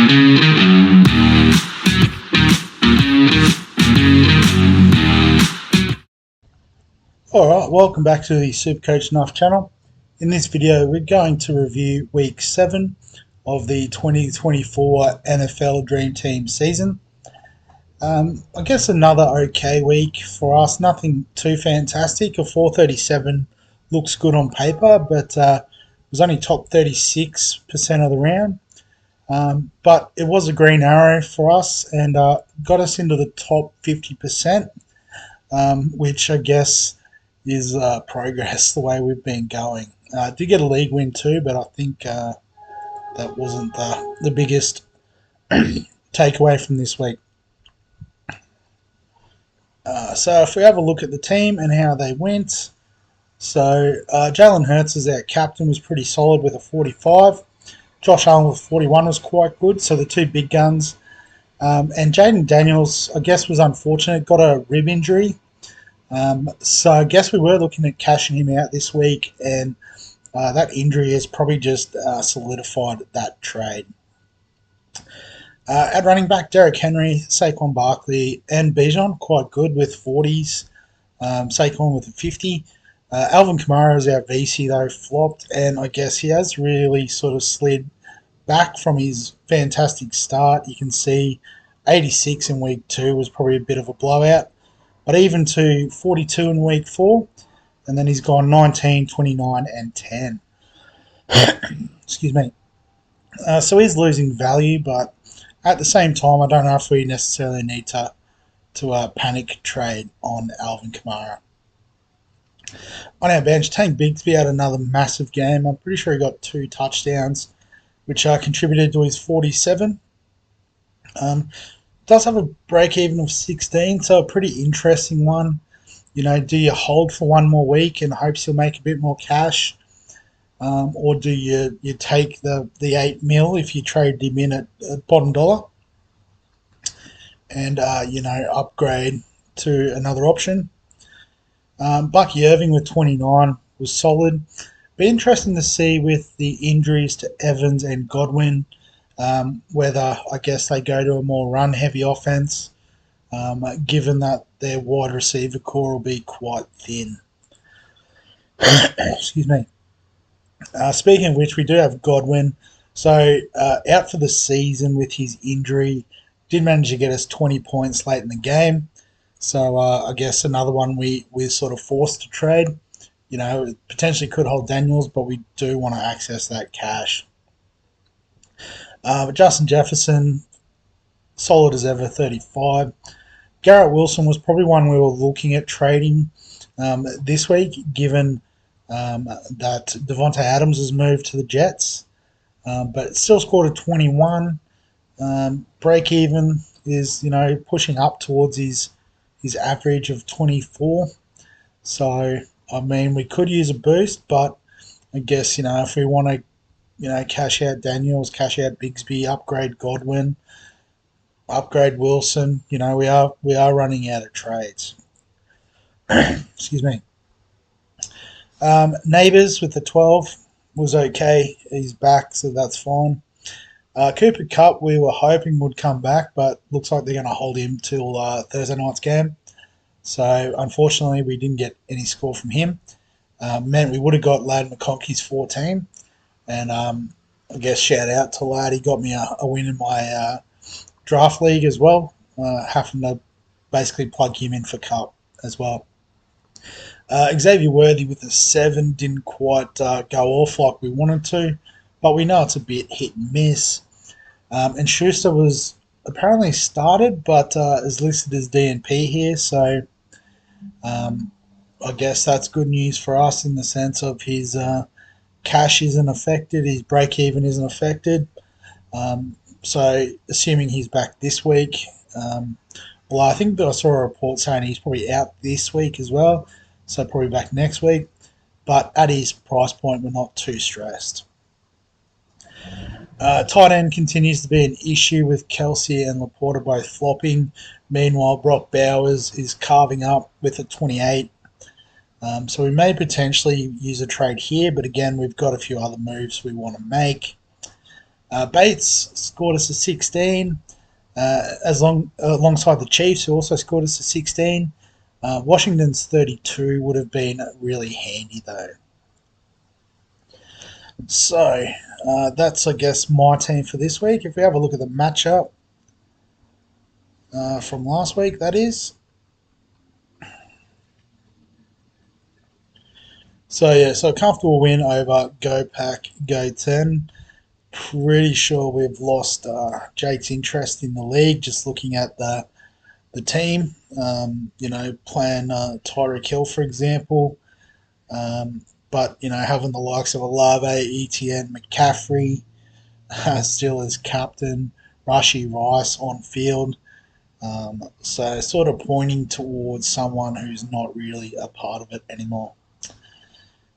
Alright, welcome back to the Supercoach Knife channel. In this video we're going to review week 7 of the 2024 NFL Dream Team season. I guess another okay week for us, nothing too fantastic. A 437 looks good on paper, but was only top 36% of the round. But it was a green arrow for us and got us into the top 50%, which I guess is progress the way we've been going. Did get a league win too, but I think that wasn't the biggest takeaway from this week. So if we have a look at the team and how they went, so Jalen Hurts as our captain was pretty solid with a 45. Josh Allen with 41 was quite good, so the two big guns. And Jaden Daniels, I guess, was unfortunate, got a rib injury. So I guess we were looking at cashing him out this week, and that injury has probably just solidified that trade. At running back, Derrick Henry, Saquon Barkley, and Bijan quite good with 40s. Saquon with a 50. Alvin Kamara is our VC though, flopped, and I guess he has really sort of slid back from his fantastic start. You can see 86 in week 2 was probably a bit of a blowout. But even to 42 in week 4, and then he's gone 19, 29, and 10. Excuse me. So he's losing value, but at the same time, I don't know if we necessarily need to panic trade on Alvin Kamara. On our bench, Tank Bigsby had another massive game. I'm pretty sure he got 2 touchdowns, which contributed to his 47. Does have a break even of 16, so a pretty interesting one. You know, do you hold for one more week in hopes you'll make a bit more cash, or do you take the 8 mil if you trade him in at bottom dollar and upgrade to another option? Bucky Irving with 29 was solid. Be interesting to see with the injuries to Evans and Godwin. Whether I guess they go to a more run-heavy offense, given that their wide receiver core will be quite thin. Excuse me. Speaking of which, we do have Godwin. So out for the season with his injury. Did manage to get us 20 points late in the game. So I guess another one we're sort of forced to trade. You know, potentially could hold Daniels, but we do want to access that cash. Justin Jefferson, solid as ever, 35. Garrett Wilson was probably one we were looking at trading this week, given that Devontae Adams has moved to the Jets, but still scored a 21. Break even is pushing up towards his average of 24. So I mean we could use a boost, but I guess if we want to cash out Daniels, cash out Bigsby, upgrade Godwin, upgrade Wilson. We are running out of trades. Excuse me. Neighbours with the 12 was okay. He's back, so that's fine. Cooper Kupp, we were hoping would come back, but looks like they're going to hold him till Thursday night's game. So unfortunately, we didn't get any score from him. Meant we would have got Lad McConkey's 14. And I guess shout out to Lad. He got me a win in my draft league as well. Having to basically plug him in for Cup as well. Xavier Worthy with a 7 didn't quite go off like we wanted to, but we know it's a bit hit and miss. And Schuster was apparently started, but is listed as DNP here, so I guess that's good news for us in the sense of his cash isn't affected, his break even isn't affected. So assuming he's back this week, well, I think I saw a report saying he's probably out this week as well, so probably back next week. But at his price point, we're not too stressed. Tight end continues to be an issue with Kelsey and Laporta both flopping. Meanwhile, Brock Bowers is carving up with a 28. So we may potentially use a trade here, but again, we've got a few other moves we want to make. Bates scored us a 16, alongside the Chiefs, who also scored us a 16. Washington's 32 would have been really handy though. So that's, I guess, my team for this week. If we have a look at the matchup from last week, that is. So yeah, so a comfortable win over Go Pack, Go 10. Pretty sure we've lost Jake's interest in the league just looking at the team. Playing Tyreek Hill, for example. But, having the likes of Olave, ETN, McCaffrey still as captain, Rashi Rice on field. So sort of pointing towards someone who's not really a part of it anymore.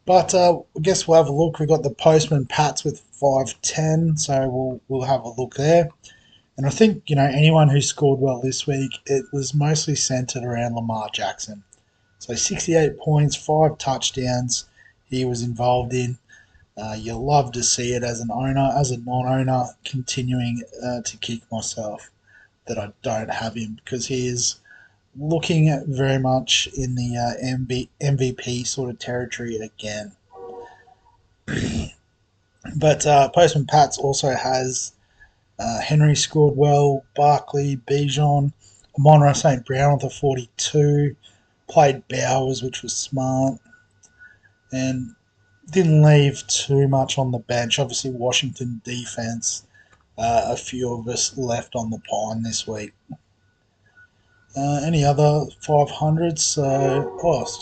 But I guess we'll have a look. We've got the Postman Pats with 510, so we'll have a look there. And I think, anyone who scored well this week, it was mostly centered around Lamar Jackson. So 68 points, 5 touchdowns he was involved in. You love to see it as an owner. As a non-owner, continuing to kick myself that I don't have him, because he is looking at very much in the MVP sort of territory again. But Postman Pats also has Henry scored well, Barkley, Bijan, Amon-Ra St. Brown with a 42, played Bowers, which was smart, and didn't leave too much on the bench. Obviously, Washington defense, a few of us left on the pine this week. Any other 500s?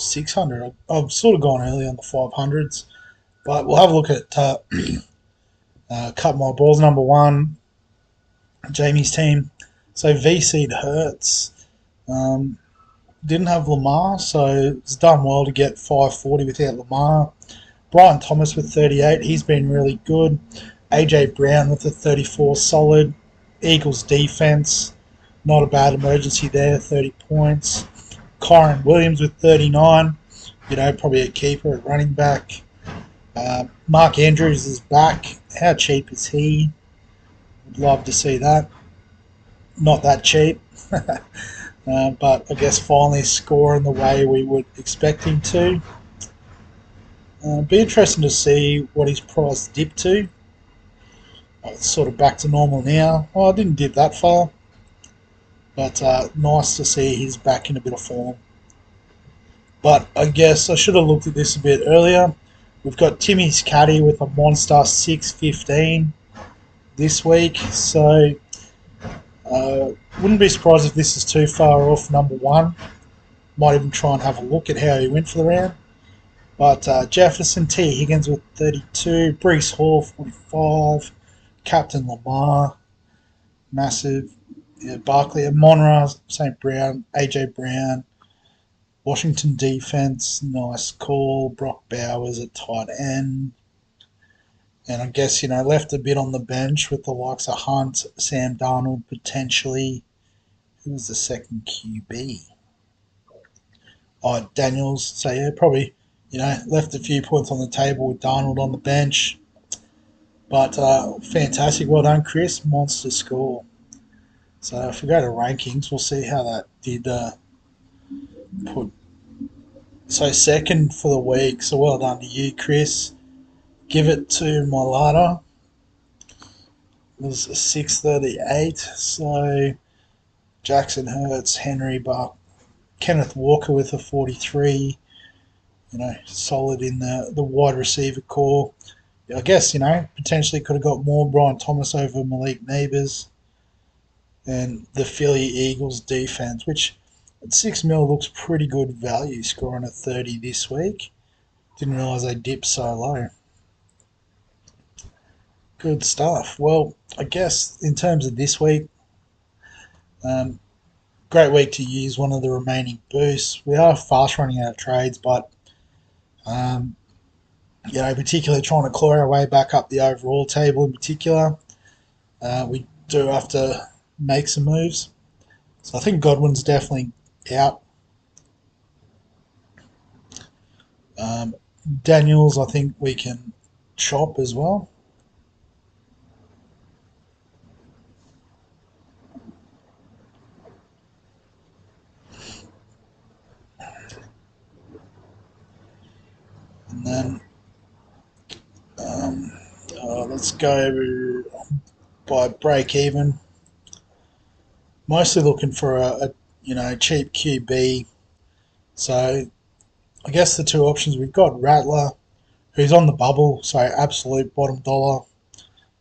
600. I've sort of gone early on the 500s, but we'll have a look at Cut My Balls number one, Jamie's team. So VC'd Hurts. Didn't have Lamar, so it's done well to get 540 without Lamar. Brian Thomas with 38, he's been really good. AJ Brown with a 34, solid. Eagles defense, not a bad emergency there, 30 points. Kyron Williams with 39, probably a keeper at running back. Mark Andrews is back. How cheap is he? Would love to see that. Not that cheap. But I guess finally scoring the way we would expect him to. Be interesting to see what his price dipped to. It's sort of back to normal now. Well, I didn't dip that far, but nice to see he's back in a bit of form. But I guess I should have looked at this a bit earlier. We've got Timmy's caddy with a monster 615 this week, so wouldn't be surprised if this is too far off number one. Might even try and have a look at how he went for the round. But Jefferson, T. Higgins with 32, Breece Hall 45, Captain Lamar, massive. Barkley, Amon-Ra St. Brown, AJ Brown, Washington defense, nice call. Brock Bowers at tight end. And I guess, left a bit on the bench with the likes of Hunt, Sam Darnold potentially. Who was the second QB? Oh, Daniels. So, yeah, probably, left a few points on the table with Darnold on the bench. But fantastic. Well done, Chris. Monster score. So if we go to rankings, we'll see how that did put. So second for the week. So well done to you, Chris. Give it to Malata. It was 638. So Jackson Hurts, Henry Buck, Kenneth Walker with a 43. Solid in the wide receiver core. I guess, potentially could have got more. Brian Thomas over Malik Neighbours. And the Philly Eagles defense, which at $6 million looks pretty good value, scoring a 30 this week. Didn't realise they dipped so low. Good stuff. Well, I guess in terms of this week, great week to use one of the remaining boosts. We are fast running out of trades, but particularly trying to claw our way back up the overall table in particular. We do have to make some moves. So I think Godwin's definitely out. Daniels, I think we can chop as well. let's go by break even. Mostly looking for a cheap QB. So I guess the two options we've got Rattler, who's on the bubble, so absolute bottom dollar,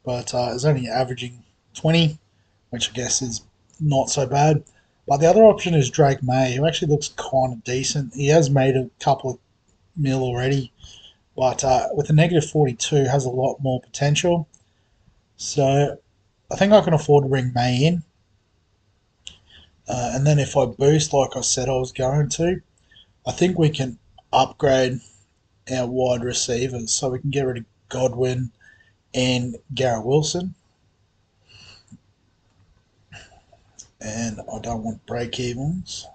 but is only averaging 20, which I guess is not so bad. But the other option is Drake May, who actually looks kind of decent. He has made a couple of mil already, but with a negative 42 has a lot more potential. So I think I can afford to bring May in. And then if I boost like I said I was going to, I think we can upgrade our wide receivers so we can get rid of Godwin and Garrett Wilson. And I don't want break evens,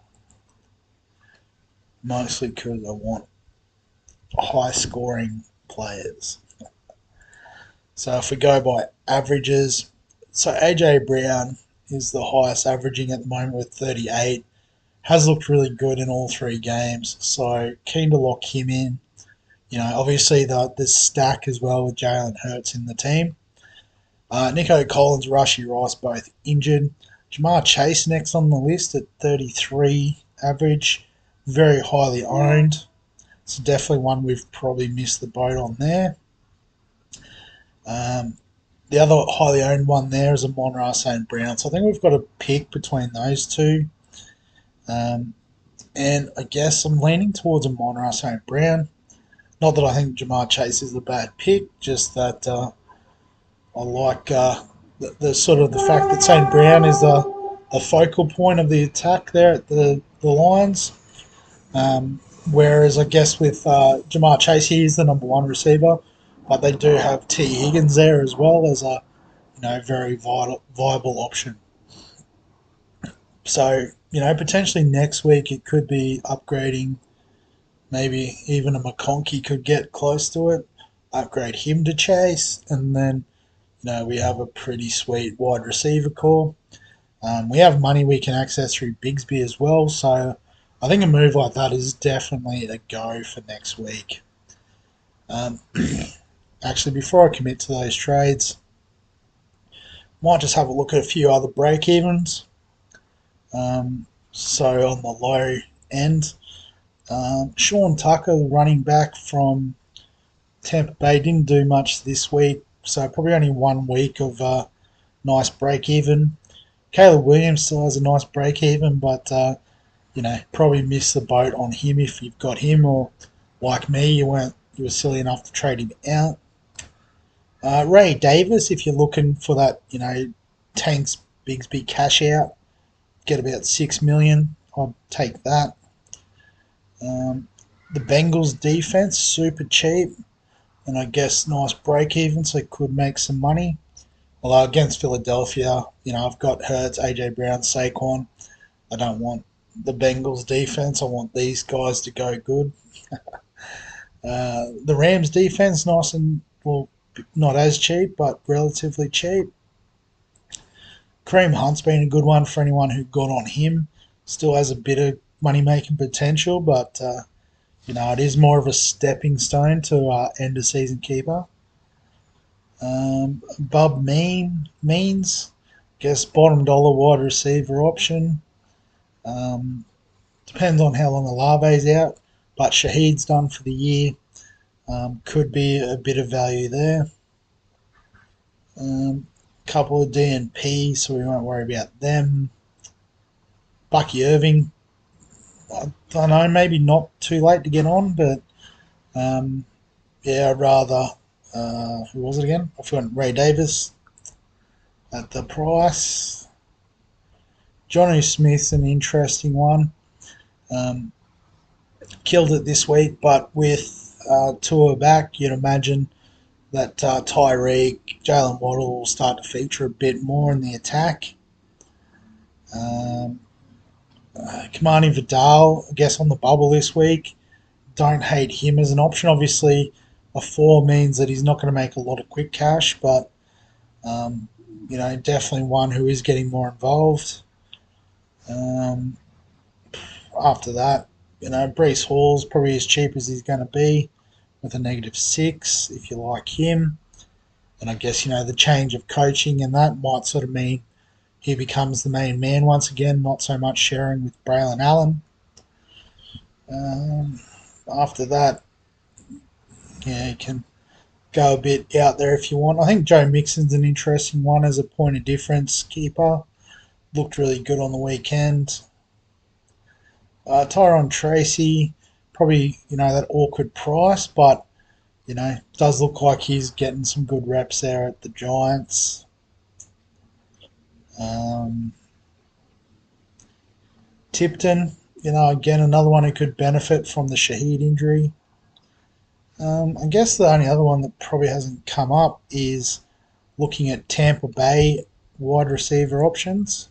mostly because I want high scoring players. So if we go by averages, so AJ Brown is the highest averaging at the moment with 38. Has looked really good in all three games, so keen to lock him in. Obviously the stack as well with Jalen Hurts in the team. Nico Collins, Rashee Rice both injured. Jamar Chase next on the list at 33 average, very highly owned. So definitely one we've probably missed the boat on there. The other highly owned one there is Amon-Ra St. Brown. So I think we've got a pick between those two. And I guess I'm leaning towards Amon-Ra St. Brown. Not that I think Jamar Chase is a bad pick, just that I like the sort of the fact that St. Brown is a focal point of the attack there at the Lions. Whereas I guess with Jamar Chase, he is the number one receiver, but they do have T. Higgins there as well as a very viable option. So potentially next week it could be upgrading. Maybe even a McConkey could get close to it. Upgrade him to Chase, and then we have a pretty sweet wide receiver core. We have money we can access through Bigsby as well, so I think a move like that is definitely a go for next week. Actually, before I commit to those trades, might just have a look at a few other break evens. So on the low end, Sean Tucker, the running back from Tampa Bay, didn't do much this week, so probably only 1 week of nice break even. Caleb Williams still has a nice break even, but probably miss the boat on him if you've got him, or like me, you were silly enough to trade him out. Ray Davis, if you're looking for that, Tanks Bigsby cash out, get about 6 million. I'd take that. The Bengals defense super cheap, and I guess nice break even, so could make some money. Although against Philadelphia, I've got Hurts, AJ Brown, Saquon. I don't want the Bengals defense. I want these guys to go good. The Rams defense, nice and, well, not as cheap, but relatively cheap. Kareem Hunt's been a good one for anyone who got on him. Still has a bit of money making potential, but it is more of a stepping stone to end a season keeper. Bub Means, guess bottom dollar wide receiver option. Depends on how long Olave's out, but Shaheed's done for the year. Could be a bit of value there. Couple of DNP, so we won't worry about them. Bucky Irving, I don't know, maybe not too late to get on, but I'd rather, who was it again? I forgot, Ray Davis at the price. Johnny Smith's an interesting one. Killed it this week, but with Tua back, you'd imagine that Tyreek, Jalen Waddle will start to feature a bit more in the attack. Kamani Vidal, I guess, on the bubble this week. Don't hate him as an option. Obviously, a 4 means that he's not going to make a lot of quick cash, but, definitely one who is getting more involved. After that, Breece Hall's probably as cheap as he's going to be with a -6 if you like him. And I guess, the change of coaching and that might sort of mean he becomes the main man once again, not so much sharing with Braylon Allen. Um, After that, yeah, you can go a bit out there if you want. I think Joe Mixon's an interesting one as a point of difference keeper. Looked really good on the weekend. Tyrone Tracy, probably, that awkward price, but, does look like he's getting some good reps there at the Giants. Um, Tipton, again, another one who could benefit from the Shaheed injury. I guess the only other one that probably hasn't come up is looking at Tampa Bay wide receiver options.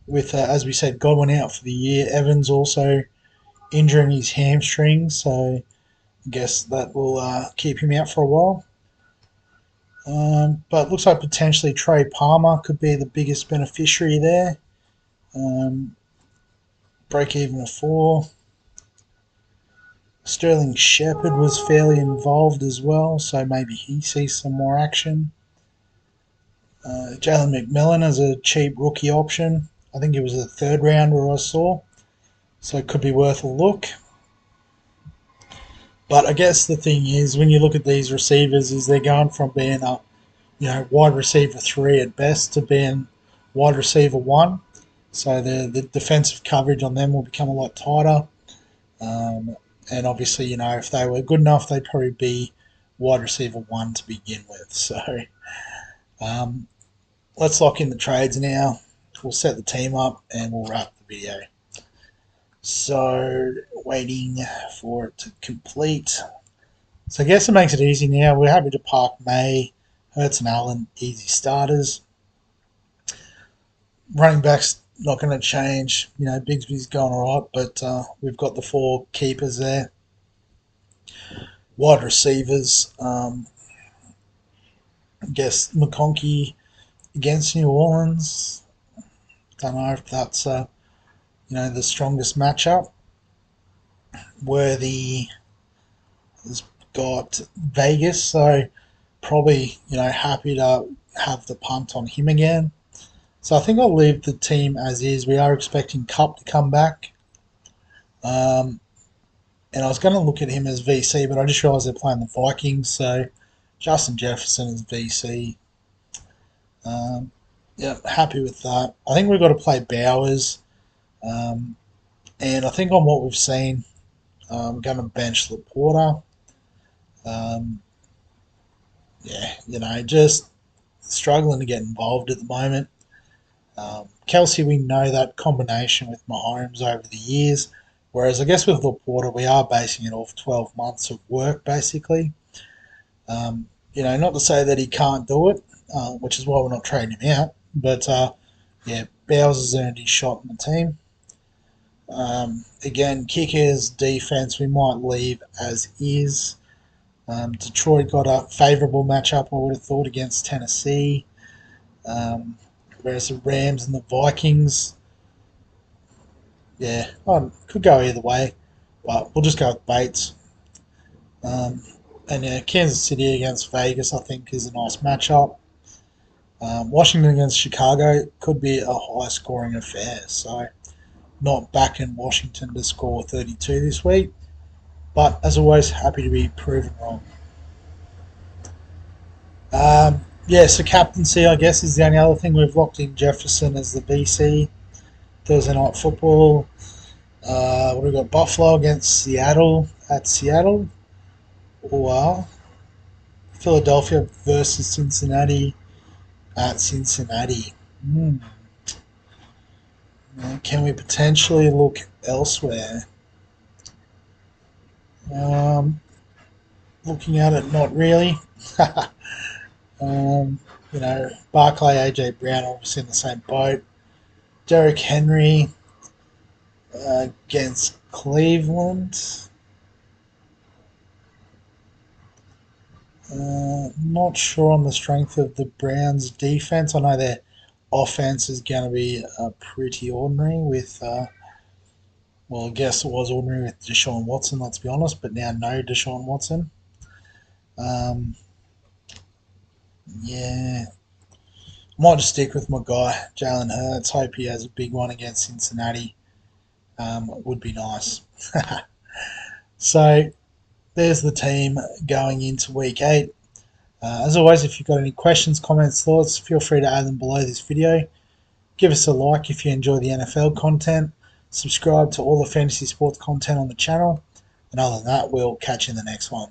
With, as we said, Godwin out for the year, Evans also injuring his hamstring, so I guess that will keep him out for a while. But looks like potentially Trey Palmer could be the biggest beneficiary there. Break even of 4. Sterling Shepard was fairly involved as well, so maybe he sees some more action. Jalen McMillan as a cheap rookie option. I think it was a third rounder I saw, so it could be worth a look. But I guess the thing is, when you look at these receivers, is they're going from being a wide receiver 3 at best to being wide receiver 1. So the defensive coverage on them will become a lot tighter. And obviously, if they were good enough, they'd probably be wide receiver 1 to begin with. So um, let's lock in the trades now. We'll set the team up and we'll wrap the video. So waiting for it to complete. So I guess it makes it easy now. We're happy to park May, Hurts and Allen, easy starters. Running backs not going to change. Bigsby's going all right, but we've got the 4 keepers there. Wide receivers, I guess McConkey against New Orleans. Don't know if that's the strongest matchup. Worthy has got Vegas, so probably happy to have the punt on him again. So I think I'll leave the team as is. We are expecting Cup to come back. And I was going to look at him as VC, but I just realised they're playing the Vikings, so Justin Jefferson is VC. Yeah, happy with that. I think we've got to play Bowers. And I think on what we've seen, we're going to bench Laporta. Just struggling to get involved at the moment. Kelsey, we know that combination with Mahomes over the years, whereas I guess with Laporta, we are basing it off 12 months of work, basically. Not to say that he can't do it, which is why we're not trading him out, but Bowers has earned his shot in the team. Again, kickers, defense, we might leave as is. Detroit got a favourable matchup, I would have thought, against Tennessee. Whereas the Rams and the Vikings, could go either way, but we'll just go with Bates. Kansas City against Vegas, I think, is a nice matchup. Washington against Chicago could be a high-scoring affair, so not backing Washington to score 32 this week, but as always, happy to be proven wrong. So captaincy, I guess, is the only other thing. We've locked in Jefferson as the BC. Thursday night football. We've got Buffalo against Seattle at Seattle. Or Philadelphia versus Cincinnati at Cincinnati. Can we potentially look elsewhere? Looking at it, not really. Barclay, AJ Brown, obviously in the same boat. Derrick Henry against Cleveland. Not sure on the strength of the Browns' defense. I know their offense is going to be pretty ordinary with, I guess it was ordinary with Deshaun Watson, let's be honest, but now no Deshaun Watson. Yeah, might just stick with my guy, Jalen Hurts. Hope he has a big one against Cincinnati. Would be nice. So there's the team going into week 8. As always, if you've got any questions, comments, thoughts, feel free to add them below this video. Give us a like if you enjoy the NFL content. Subscribe to all the fantasy sports content on the channel. And other than that, we'll catch you in the next one.